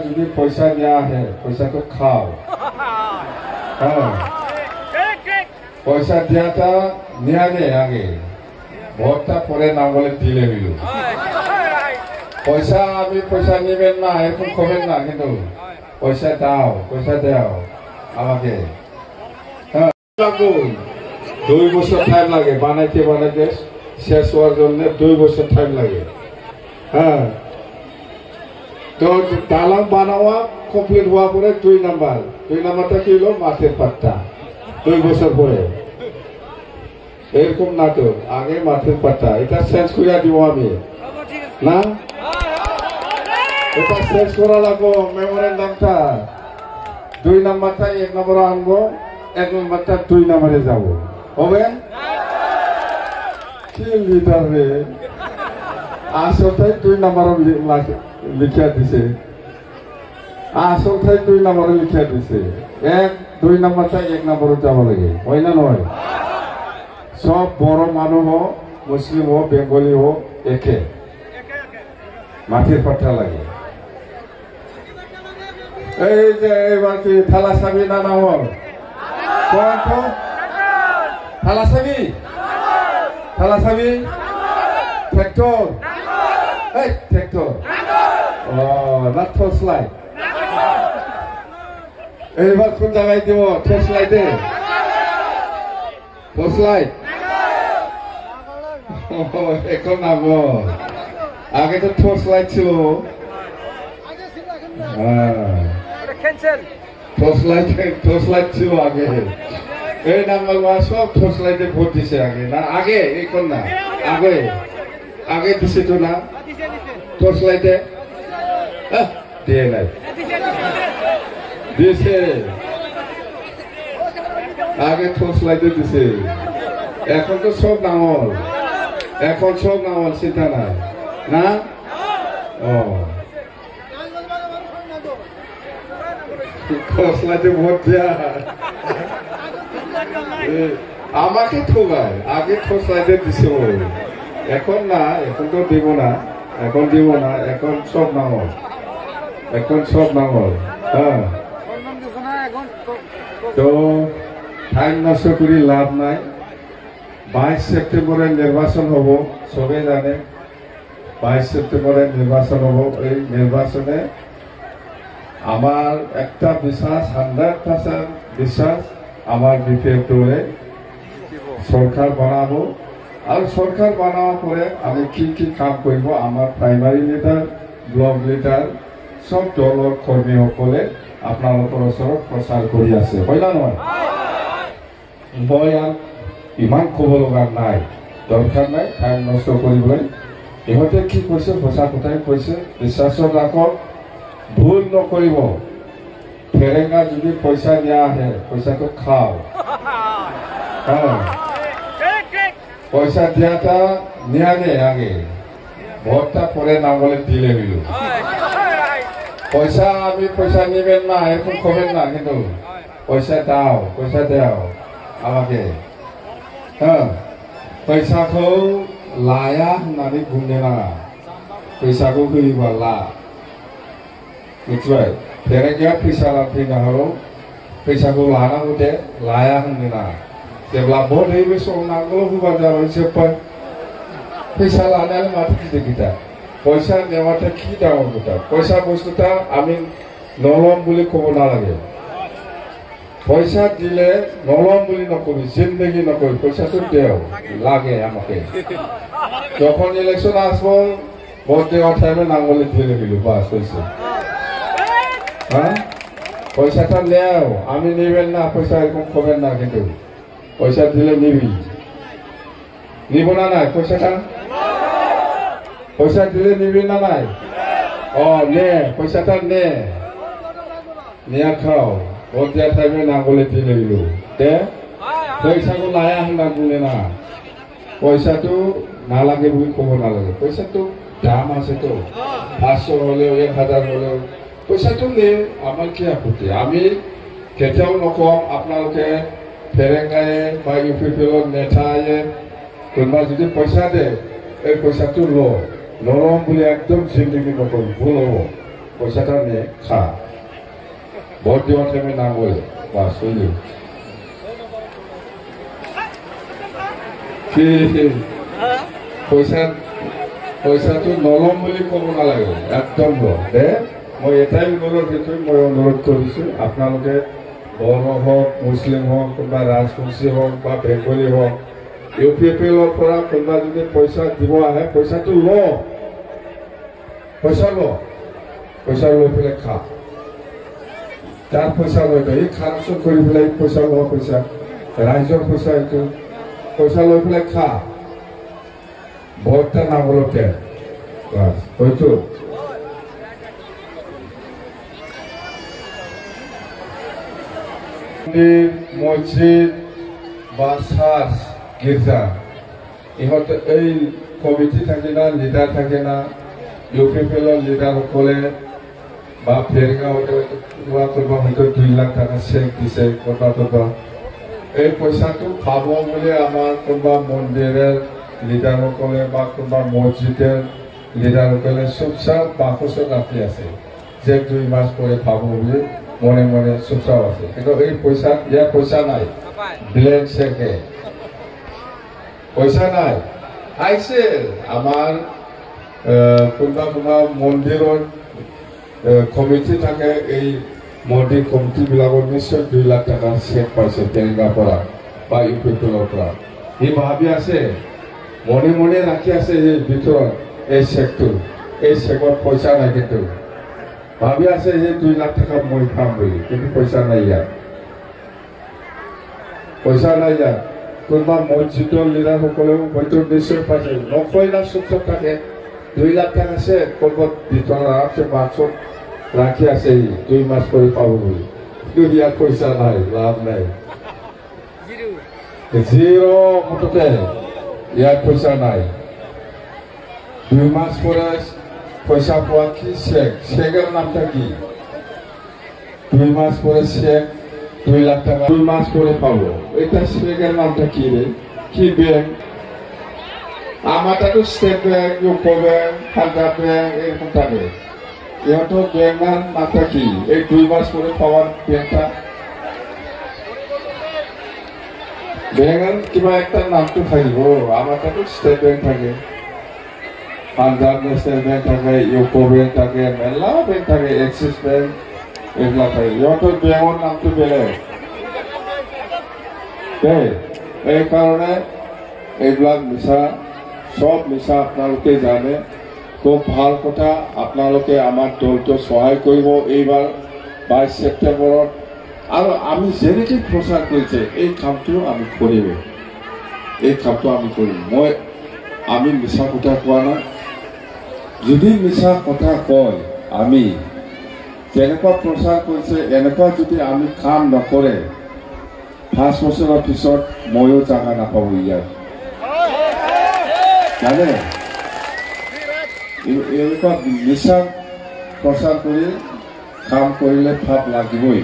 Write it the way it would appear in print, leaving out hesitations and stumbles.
যদি পয়সা নেওয়া আহে পয়সাটো খাও হ্যাঁ পয়সা দিয়াটা নেওয়া নেই আগে ভোটটা পরে না বলে দিলে দিল পয়সা আমি পয়সা নেবেন না এরকম করবেন না কিন্তু পয়সা দাও পয়সা দাও আমাকে হ্যাঁ 2 বছর টাইম লাগে বানাইতে বানাইতে শেষ হওয়ার জন্য 2 বছর টাইম লাগে হ্যাঁ তো দালান বানাওয়া কমপ্লিট হওয়ার পরে 2 নাম্বারটা কি হলো মাঠের পাট্টা 2 বছর পরে এরকম না তো আগে মাঠের পাট্টা এটা চেঞ্জ করে দিব আমি না এটা চেঞ্জ করা লাগবো মেমোরেন্ডামটা 2 নাম্বারটা 1 নম্বরে আনবো 1 নাম্বারটা 2 নম্বরে যাব হবে কি লিডার রে আসলে 2 নম্বরে লিখিয়া দিছে আসলে 2 নম্বরে লিখিয়া দিছে 2 নাম্বারটা 1 নম্বরে যাব লাগে হয় না নয় সব বড় মানুষ হোক মুসলিম হোক বেঙ্গলি হোক একে মাটির পাট্টা লাগে এই যে এবার কি থালা চাবি না নাম থালা চাবি ট্রেক্টর না টর্চ লাইট এইবার কোন জায়গায় দিব টর্চ লাইটে টর্চ লাইট এখন নাম আগে তো টর্চ লাইট ছিল টর্চ লাইট ছিল আগে এই নাম্বার সব টর্চ লাইটে ভোট দিছে আগে না আগে এখন না আগে দিছে তো না টর্চ লাইটে দিয়ে নাই দিছে আগে টর্চ লাইটে দিছে এখন তো সব নাঙল চিন্তা নাই না টর্চ লাইটে ভোট দিয়া আমাকে ঠোকায় আগে টর্চ লাইটে দিছে এখন না এখন তো দিব না এখন সব নাঙল হ্যাঁ তো টাইম নষ্ট করে লাভ নাই 22 সেপ্টেম্বরে নির্বাচন হব সবে জানে 22 সেপ্টেম্বরে নির্বাচন হব এই নির্বাচনে আমার একটা বিশ্বাস 100% বিশ্বাস আমার বিপিএফ দলে সরকার বানাবো আর সরকার বানানোর পরে আমি কি কাম করব আমার প্রাইমারি লিডার ব্লক লিডার সব দলের কর্মীসকলে আপোনালোকৰ ওচৰত প্ৰচাৰ কৰি আছে হয় না নহয় মই আৰ ইমান ক'ব লগা নাই দৰকাৰ নাই টাইম নষ্ট কৰিবলৈ ইহঁতে কি কৈছে সঁচা কথাই কৈছে বিশ্বাসত ৰাখক ভুল নকৰিব ফেৰেঙা যদি পইচা দিয়া আহে পইচাটো খাও পয়সা দিয়াটা নেওয়া নেই আগে ভোটটা পরে না বলে দিলে দিল পয়সা আমি পয়সা নেবেন না এরকম করবেন না কিন্তু পয়সা দাও আমাকে হ্যাঁ পয়সাखौ लाया होननानै बुंनो नाङा फैसाखौ होयोबा ला मिथिबाय फेरेंगाया फैसा लांफैनो हागौ फैसाखौ लानांगौ दे लाया होननो नाङा जेब्ला भट होयो बे समाव नांगौ होबानो जाबाय जोब्बाय फैसा लानायानो माथो गिदिर गिदिर পয়সা নেওয়াটা কি ডাঙর কথা পয়সা বস্তুটা আমি নলম বলে কব নালাগে পয়সা দিলে নলম বলে নকবি জিন্দগি নকবি পয়সাটো দেও লাগে আমাকে যখন ইলেকশন আসবো ভোট দেওয়ার টাইমে নাঙ্গলে দিলে দিল বাস হয়েছে হ্যাঁ পয়সাটা নেও আমি নেবেন না পয়সা এরকম কবেন না কিন্তু পয়সা দিলে নিবি নিব না নাই পয়সাটা পয়সা দিলে নিবি না নাই নে পয়সাটা নে নিয়া খাও ভোট দেওয়ার টাইমে নাঙ্গলে দিলে দিল দে পয়সাকে লায়া होनना बुंनो ना পয়সাটো নালাগে বুলি কব নালাগে পয়সাটো দাম আছে তো 500 হলেও 1000 হলেও পয়সাটো নে আমার কি আপত্তি আমি কেতিয়াও নকম আপোনালোকে ফেৰেংগায়ে বা ইউপিপিএলৰ নেতায়ে কোনোবা যদি পয়সা দে এই পয়সাটো ল নৰম বলে একদম জিন্দগি নকৰি ভুল হব পয়সাটা নে খা ভোট দেওয়ার টাইমে না বলে বাস হইল পইচাটো নলম বুলি ক'ব নালাগে একদম দে মই এটাই অনুৰোধ দিছোঁ মই অনুৰোধ কৰিছোঁ আপোনালোকে বড়ো হওক মুছলিম হওক কোনোবা ৰাজবংশী হওক বা বেংগলী হওক UPPL পৰা কোনোবা যদি পইচা দিব আহে পইচাটো পইচা লৈ পেলাই খা যাৰ পইচা লৈ এই খাৰচন কৰি পেলাই পইচা লোৱা পইচা ৰাইজৰ পইচা এইটো পইচা লৈ পেলাই খা ভোটটা নামলকে বাস হয়তো মসজিদ বা চার্চ গির্জা ইহঁতে এই কমিটি থাকে না লিডার থাকে না UPPL লিডার সকলে বা ফেরগাঁওতে হয়তো 2 লাখ টাকা চেক দিছে কোনোবা এই পইচাটো পাব বুলি আমাৰ কোনোবা মন্দিৰৰ লিডাৰ সকলে বা কোনোবা মছজিদৰ লিডাৰ সকলে চুপচাপ বাকচত ৰাখি আছে যে 2 মাস পৰে পাবো বুলি মনে মনে চুপচাপ আছে কিন্তু এই পইচা ইয়াৰ পইচা নাই ব্ল্যাঙ্ক চেকে পইচা নাই আইছে আমাৰ কোনোবা মন্দিৰৰ কমিটি থাকে এই মন্দিৰ কমিটি বিলাকৰ নিশ্চয় 2 লাখ টাকা চেক পাইছে বেংকৰ পৰা বা UPPL পৰা ই ভাবি আছে মনে মনে ৰাখি আছে এই ভিতৰত এই চেকটো এই চেকত পইচা নাই কিন্তু ভাবি আছে যে 2 লাখ টাকা মই পাম বুলি কিন্তু পইচা নাই ইয়াত কোনোবা মছজিদৰ লিডাৰ সকলেও হয়তো নিশ্চয় পাইছে নকয় না চুপচাপ থাকে 2 লাখ টাকা আছে কোনোবা ভিতৰত আছে বাক্সত ৰাখি আছে 2 মাস পরে পাবো বুলি কিন্তু ইয়াত পইচা নাই লাভ নাই জিরো মুঠতে ইয়াত পইচা নাই 2 মাস পরে পয়সা পাওয়া কি চেকের নামটা কি 2 মাস পরে চেক 2 লাখ টাকা 2 মাস পরে পাবো এটা চেকের নামটা কি রে কি ব্যাংক আমারটা তো state bank UCO bank Punjab bank এরকম থাকে ইহঁতৰ ব্যাংকৰ নামটা কি এই 2 মাস পৰে পাওয়াৰ ব্যাংকটা ব্যাংকৰ কিবা একটা নামটো থাকিব আমারটা তো স্টেট ব্যাংক থাকে পাঞ্জাব ন্যাশনাল ব্যাংক থাকে ইউকো ব্যাংক থাকে মেলা ব্যাংক থাকে এক্সিস ব্যাংক এগুলা থাকে ইহঁতৰ ব্যাংকৰ নামটো বেলেগ এই কারণে এইবিলাক মিছা সব মিছা আপোনালোকে জানে খুব ভাল কথা আপোনালোকে আমাৰ দলটো সহায় কৰিব এইবাৰ 22 সেপ্টেম্বৰত আৰু আমি যেনেকৈ প্ৰচাৰ কৰিছে এই কামটো আমি কৰিম আমি মিছা কথা কোৱা নাই যদি মিছা কথা কয় আমি যেনেকুৱা প্ৰচাৰ কৰিছে এনেকুৱা যদি আমি কাম নকৰে 5 বছৰৰ পিছত ময়ো জাগা নাপাব ইয়াত জানে এনেকুৱা মিছা প্ৰচাৰ কৰি কাম কৰিলে ভাব লাগিবই